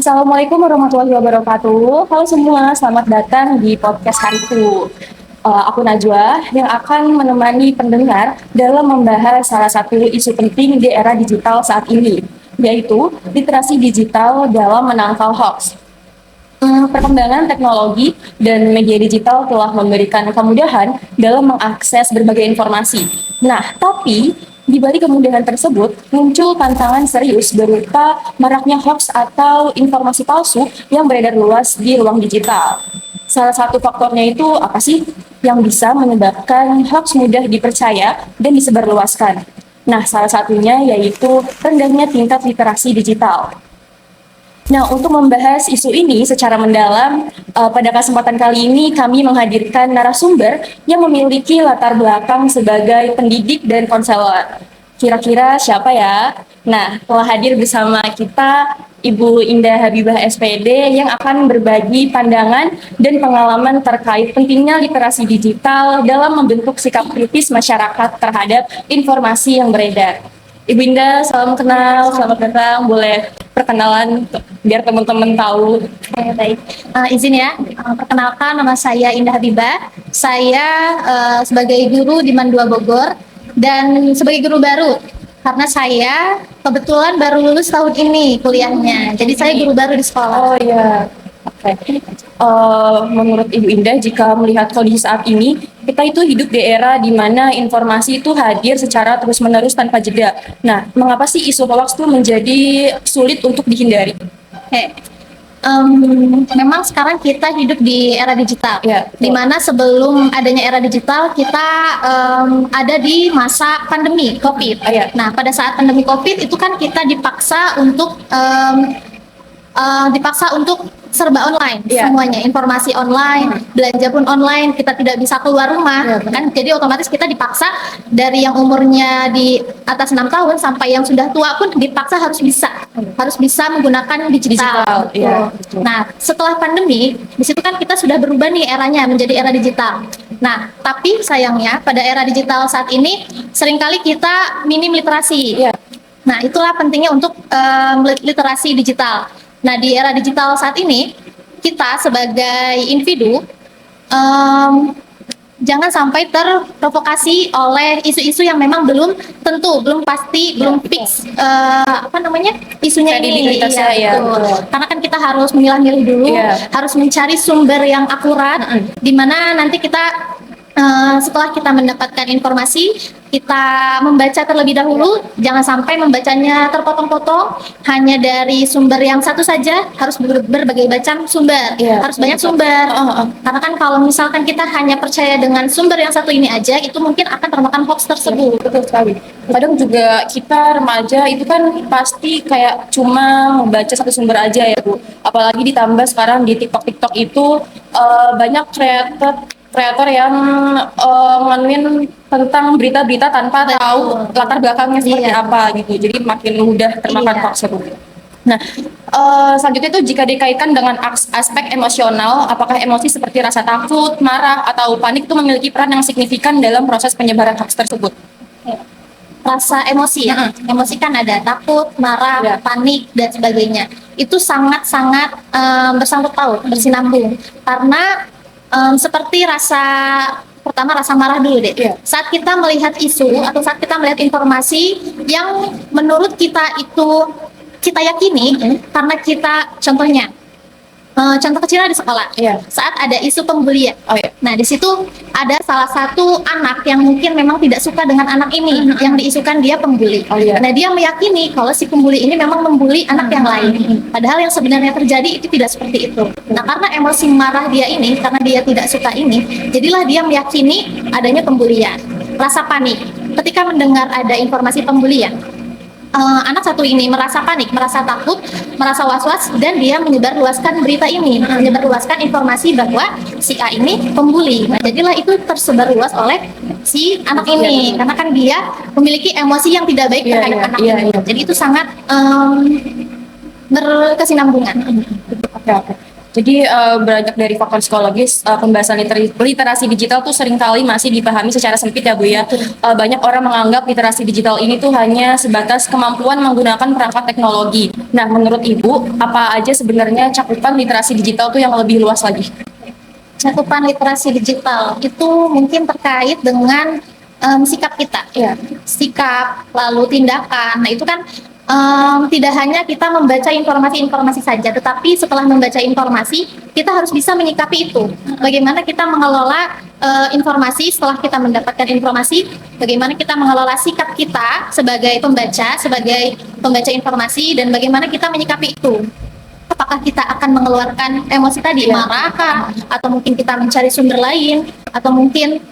Assalamualaikum warahmatullahi wabarakatuh. Halo semua, selamat datang di podcast Hariku. Aku Najwa yang akan menemani pendengar dalam membahas salah satu isu penting di era digital saat ini, yaitu literasi digital dalam menangkal hoax. Perkembangan teknologi dan media digital telah memberikan kemudahan dalam mengakses berbagai informasi. Nah, tapi di balik kemudahan tersebut muncul tantangan serius berupa maraknya hoax atau informasi palsu yang beredar luas di ruang digital. Salah satu faktornya itu apa sih yang bisa menyebabkan hoax mudah dipercaya dan disebarluaskan? Nah, salah satunya yaitu rendahnya tingkat literasi digital. Nah, untuk membahas isu ini secara mendalam, pada kesempatan kali ini kami menghadirkan narasumber yang memiliki latar belakang sebagai pendidik dan konselor. Kira-kira siapa ya? Nah, telah hadir bersama kita Ibu Indah Habibah SPD yang akan berbagi pandangan dan pengalaman terkait pentingnya literasi digital dalam membentuk sikap kritis masyarakat terhadap informasi yang beredar. Ibu Indah, salam kenal, selamat datang. Boleh perkenalan biar teman-teman tahu. Baik, izin ya, perkenalkan nama saya Indah Habibah. Saya sebagai guru di MAN 2 Bogor dan sebagai guru baru karena saya kebetulan baru lulus tahun ini kuliahnya. Jadi saya guru baru di sekolah. Oh iya, oke. Menurut Ibu Indah, jika melihat kondisi saat ini, kita itu hidup di era di mana informasi itu hadir secara terus-menerus tanpa jeda. Nah, mengapa sih isu hoax itu menjadi sulit untuk dihindari? Oke. Memang sekarang kita hidup di era digital, Ya, betul. di mana sebelum adanya era digital kita ada di masa pandemi COVID. Ya. Nah, pada saat pandemi COVID itu kan kita dipaksa untuk serba online, Iya. semuanya informasi online, belanja pun online, kita tidak bisa keluar rumah, Iya, benar. kan? Jadi otomatis kita dipaksa dari yang umurnya di atas 6 tahun sampai yang sudah tua pun dipaksa harus bisa menggunakan digital. Digital, iya, Tuh. betul. Nah, setelah pandemi, di situ kan kita sudah berubah nih eranya menjadi era digital. Nah, tapi sayangnya pada era digital saat ini seringkali kita minim literasi. Iya. Nah, itulah pentingnya untuk literasi digital. Nah, di era digital saat ini, kita sebagai individu jangan sampai terprovokasi oleh isu-isu yang memang belum tentu, belum pasti, belum fix isunya ini. Kredibilitasnya, ya, betul. betul. Karena kan kita harus memilah-milih dulu, Iya. harus mencari sumber yang akurat, di mana nanti kita setelah kita mendapatkan informasi, kita membaca terlebih dahulu, jangan sampai membacanya terpotong-potong, hanya dari sumber yang satu saja, harus berbagai macam sumber, Iya, harus betul. banyak sumber. Karena kan kalau misalkan kita hanya percaya dengan sumber yang satu ini aja, itu mungkin akan termakan hoax tersebut. Betul sekali. Kadang juga kita remaja itu kan pasti kayak cuma membaca satu sumber aja ya Bu. Apalagi ditambah sekarang di TikTok itu banyak kreator yang nganuin tentang berita-berita tanpa tahu latar belakangnya seperti Iya. apa gitu. Jadi makin mudah termakan Iya. hoax ya Bu. Nah, selanjutnya itu jika dikaitkan dengan aspek emosional, apakah emosi seperti rasa takut, marah, atau panik itu memiliki peran yang signifikan dalam proses penyebaran hoax tersebut? Rasa emosi ya, emosi kan ada takut, marah, Iya. panik dan sebagainya. Itu sangat-sangat bersangkut paut, bersinambung. Karena seperti pertama rasa marah dulu deh. Iya. Saat kita melihat isu atau saat kita melihat informasi yang menurut kita itu kita yakini, karena kita contohnya contoh kecilnya di sekolah. Iya. Saat ada isu pembulian. Oh iya. Nah, di situ ada salah satu anak yang mungkin memang tidak suka dengan anak ini, yang diisukan dia pembuli. Oh iya. Nah, dia meyakini kalau si pembuli ini memang membuli anak yang lain. Padahal yang sebenarnya terjadi itu tidak seperti itu. Nah, karena emosi marah dia ini, karena dia tidak suka ini, jadilah dia meyakini adanya pembulian. Rasa panik ketika mendengar ada informasi pembulian. Anak satu ini merasa panik, merasa takut, merasa was-was, dan dia menyebarluaskan berita ini, menyebarluaskan informasi bahwa si A ini pembuli. Nah, jadilah itu tersebar luas oleh si anak ini, karena kan dia memiliki emosi yang tidak baik terhadap anak ini. Jadi itu sangat berkesinambungan. Oke. Jadi beranjak dari faktor psikologis, pembahasan literasi digital tuh seringkali masih dipahami secara sempit ya Bu ya. Banyak orang menganggap literasi digital ini tuh hanya sebatas kemampuan menggunakan perangkat teknologi. Nah, menurut Ibu, apa aja sebenarnya cakupan literasi digital tuh yang lebih luas lagi? Cakupan literasi digital itu mungkin terkait dengan sikap kita, ya, sikap lalu tindakan. Nah itu kan tidak hanya kita membaca informasi-informasi saja, tetapi setelah membaca informasi kita harus bisa menyikapi itu. Bagaimana kita mengelola informasi setelah kita mendapatkan informasi, bagaimana kita mengelola sikap kita sebagai pembaca informasi, dan bagaimana kita menyikapi itu. Apakah kita akan mengeluarkan emosi tadi, marah kah? Atau mungkin kita mencari sumber lain, atau mungkin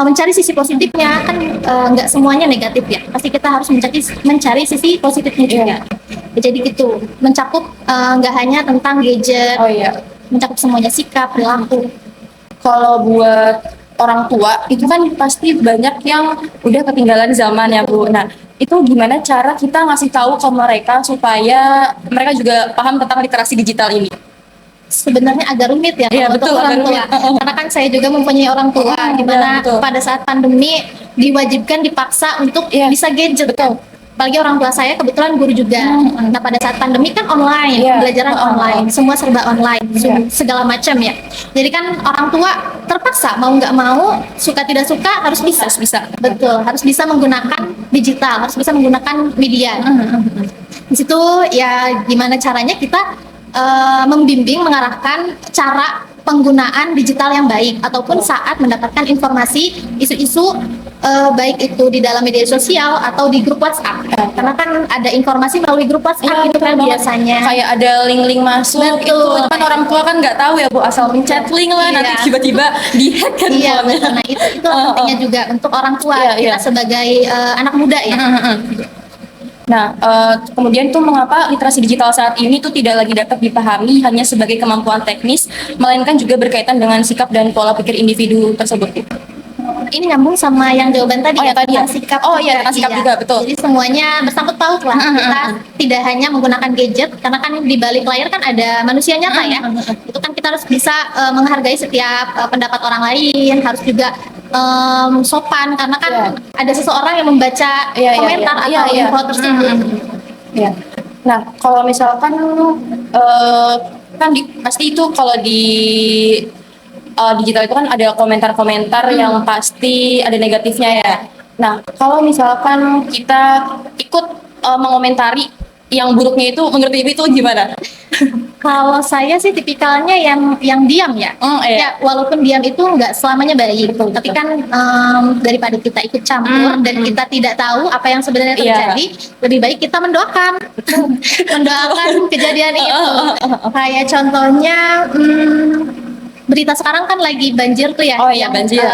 mencari sisi positifnya. Kan nggak semuanya negatif ya, pasti kita harus mencari sisi positifnya juga. Jadi gitu, mencakup nggak hanya tentang gadget, mencakup semuanya, sikap, perilaku. Kalau buat orang tua itu kan pasti banyak yang udah ketinggalan zaman ya Bu. Nah, itu gimana cara kita ngasih tahu ke mereka supaya mereka juga paham tentang literasi digital ini? Sebenarnya agak rumit ya Iya, untuk betul, orang agak tua. rumit. Karena kan saya juga mempunyai orang tua di mana betul. pada saat pandemi diwajibkan, dipaksa untuk bisa gadget. Betul. Apalagi orang tua saya kebetulan guru juga. Nah pada saat pandemi kan online, pembelajaran online, semua serba online, segala macam ya. Jadi kan orang tua terpaksa mau nggak mau, suka tidak suka harus bisa. Betul, harus bisa menggunakan digital, harus bisa menggunakan media. Di situ ya gimana caranya kita membimbing, mengarahkan cara penggunaan digital yang baik, ataupun saat mendapatkan informasi isu-isu baik itu di dalam media sosial atau di grup WhatsApp. Karena kan ada informasi melalui grup WhatsApp itu kan biasanya. Kayak ada link-link masuk itu kan orang tua kan nggak tahu ya Bu, asal mencet link lah nanti tiba-tiba di-hack kan. Nah itu pentingnya juga untuk orang tua, kita sebagai anak muda ya. Nah, kemudian tuh mengapa literasi digital saat ini tuh tidak lagi dapat dipahami hanya sebagai kemampuan teknis, melainkan juga berkaitan dengan sikap dan pola pikir individu tersebut. Ini nyambung sama yang jawaban tadi sikap. Sikap juga, betul. Jadi semuanya bersangkut paut lah. Kita tidak hanya menggunakan gadget, karena kan di balik layar kan ada manusia nyata ya. Itu kan kita harus bisa menghargai setiap pendapat orang lain, harus juga sopan, karena kan ada seseorang yang membaca komentar atau info tersebut. Nah, kalau misalkan kan pasti itu kalau di digital itu kan ada komentar-komentar yang pasti ada negatifnya ya. Nah, kalau misalkan kita ikut mengomentari yang buruknya itu, menurut Ibu itu gimana? Kalau saya sih tipikalnya yang diam ya. Ya, walaupun diam itu nggak selamanya baik, tapi kan daripada kita ikut campur dan kita tidak tahu apa yang sebenarnya terjadi, lebih baik kita mendoakan, mendoakan kejadian itu. Kayak contohnya berita sekarang kan lagi banjir tuh ya, banjir.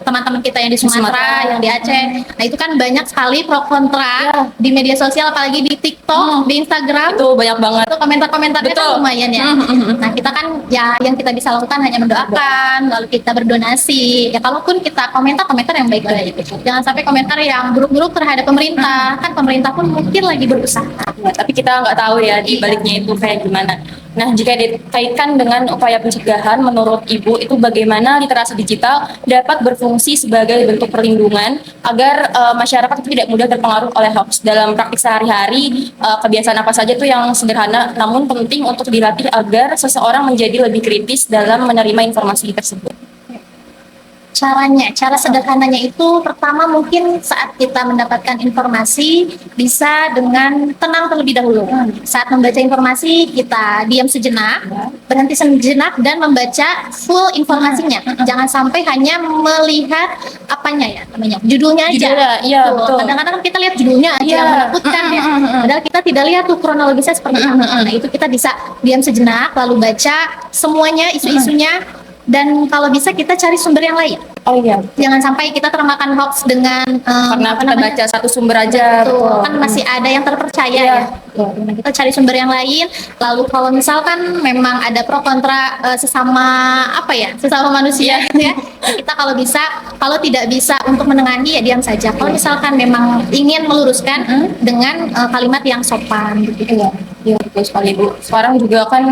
Teman-teman kita yang di Sumatera, yang di Aceh. Nah itu kan banyak sekali pro kontra di media sosial, apalagi di TikTok, di Instagram. Itu banyak banget. Itu komentar-komentarnya kan lumayan ya. Nah kita kan ya yang kita bisa lakukan hanya mendoakan, lalu kita berdonasi. Ya kalaupun kita komentar yang baik-baik. Jangan sampai komentar yang buruk-buruk terhadap pemerintah. Kan pemerintah pun mungkin lagi berusaha. Tapi kita nggak tahu ya di baliknya itu kayak gimana. Nah, jika dikaitkan dengan upaya pencegahan, menurut Ibu itu bagaimana literasi digital dapat berfungsi sebagai bentuk perlindungan agar masyarakat itu tidak mudah terpengaruh oleh hoax dalam praktik sehari-hari, kebiasaan apa saja itu yang sederhana namun penting untuk dilatih agar seseorang menjadi lebih kritis dalam menerima informasi tersebut. Cara sederhananya itu pertama mungkin saat kita mendapatkan informasi bisa dengan tenang terlebih dahulu. Saat membaca informasi kita diam sejenak, berhenti sejenak dan membaca full informasinya. Jangan sampai hanya melihat judulnya aja. Betul. Kadang-kadang kita lihat judulnya aja yang menakutkan ya. Padahal kita tidak lihat tuh kronologisnya seperti apa. Nah itu kita bisa diam sejenak lalu baca semuanya, isu-isunya. Dan kalau bisa kita cari sumber yang lain. Jangan sampai kita termakan hoax dengan karena kita baca satu sumber aja. Betul. Kan masih ada yang terpercaya ya. Kita cari sumber yang lain. Lalu kalau misalkan memang ada pro kontra sesama manusia gitu ya. Kita kalau tidak bisa untuk menengahi ya diam saja. Kalau misalkan memang ingin meluruskan dengan kalimat yang sopan gitu. Iya, betul sekali Bu. Sekarang juga kan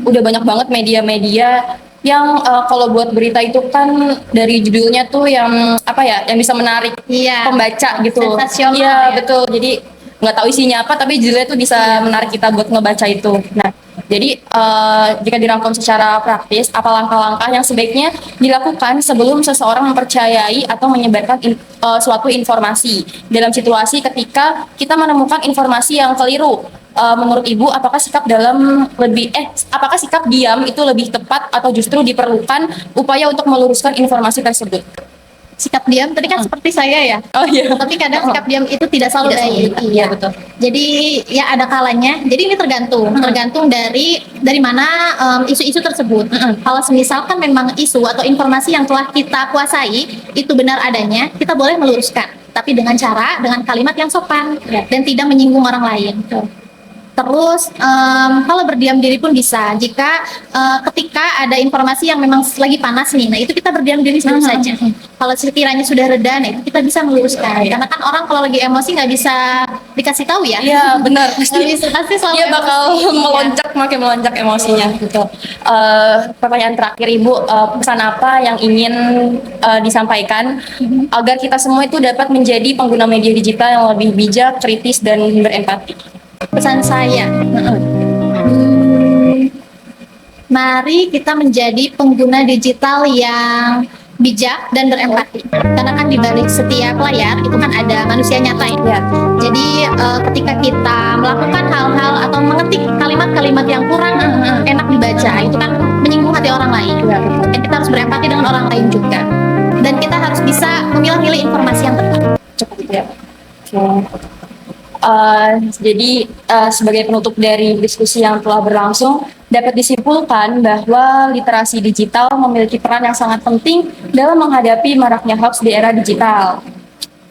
udah banyak banget media-media yang kalau buat berita itu kan dari judulnya tuh yang apa ya, yang bisa menarik Iya, pembaca gitu. sensasional Iya, ya. betul. Jadi nggak tahu isinya apa, tapi judulnya tuh bisa menarik kita buat ngebaca itu. Nah, jadi jika dirangkum secara praktis, apa langkah-langkah yang sebaiknya dilakukan sebelum seseorang mempercayai atau menyebarkan suatu informasi dalam situasi ketika kita menemukan informasi yang keliru? Menurut Ibu, apakah sikap diam itu lebih tepat atau justru diperlukan upaya untuk meluruskan informasi tersebut? Sikap diam tadi kan seperti saya ya. Oh iya. Tapi kadang sikap diam itu tidak selalu baik. Iya, betul. Jadi ya ada kalanya. Jadi ini tergantung dari mana isu-isu tersebut. Kalau misalkan memang isu atau informasi yang telah kita kuasai itu benar adanya, kita boleh meluruskan. Tapi dengan kalimat yang sopan dan tidak menyinggung orang lain. Terus kalau berdiam diri pun bisa jika ketika ada informasi yang memang lagi panas nih, nah itu kita berdiam diri dulu saja. Kalau sekiranya sudah reda, nah itu kita bisa meluruskan. Karena kan orang kalau lagi emosi nggak bisa dikasih tahu ya. Iya, benar. Pasti selalu Iya, bakal melonjak, makin melonjak emosinya gitu. Pertanyaan terakhir Ibu, pesan apa yang ingin disampaikan agar kita semua itu dapat menjadi pengguna media digital yang lebih bijak, kritis, dan berempati? Pesan saya, mari kita menjadi pengguna digital yang bijak dan berempati. Karena kan di balik setiap layar itu kan ada manusia nyata ya. Jadi ketika kita melakukan hal-hal atau mengetik kalimat-kalimat yang kurang enak dibaca, itu kan menyinggung hati orang lain. Dan kita harus berempati dengan orang lain juga. Dan kita harus bisa memilah-milih informasi yang tepat. Cukup ya. Jadi sebagai penutup dari diskusi yang telah berlangsung, dapat disimpulkan bahwa literasi digital memiliki peran yang sangat penting dalam menghadapi maraknya hoax di era digital.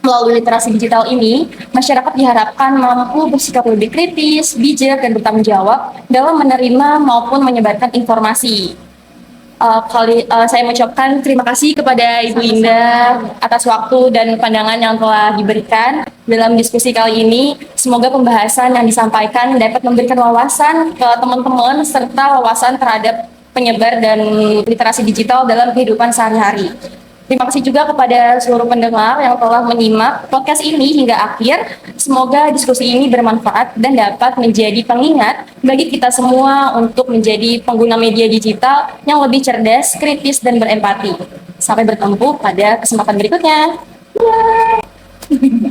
Melalui literasi digital ini, masyarakat diharapkan mampu bersikap lebih kritis, bijak, dan bertanggung jawab dalam menerima maupun menyebarkan informasi. Saya mengucapkan terima kasih kepada Ibu Indah atas waktu dan pandangan yang telah diberikan dalam diskusi kali ini. Semoga pembahasan yang disampaikan dapat memberikan wawasan ke teman-teman serta wawasan terhadap penyebar dan literasi digital dalam kehidupan sehari-hari. Terima kasih juga kepada seluruh pendengar yang telah menyimak podcast ini hingga akhir. Semoga diskusi ini bermanfaat dan dapat menjadi pengingat bagi kita semua untuk menjadi pengguna media digital yang lebih cerdas, kritis, dan berempati. Sampai bertemu pada kesempatan berikutnya. Bye.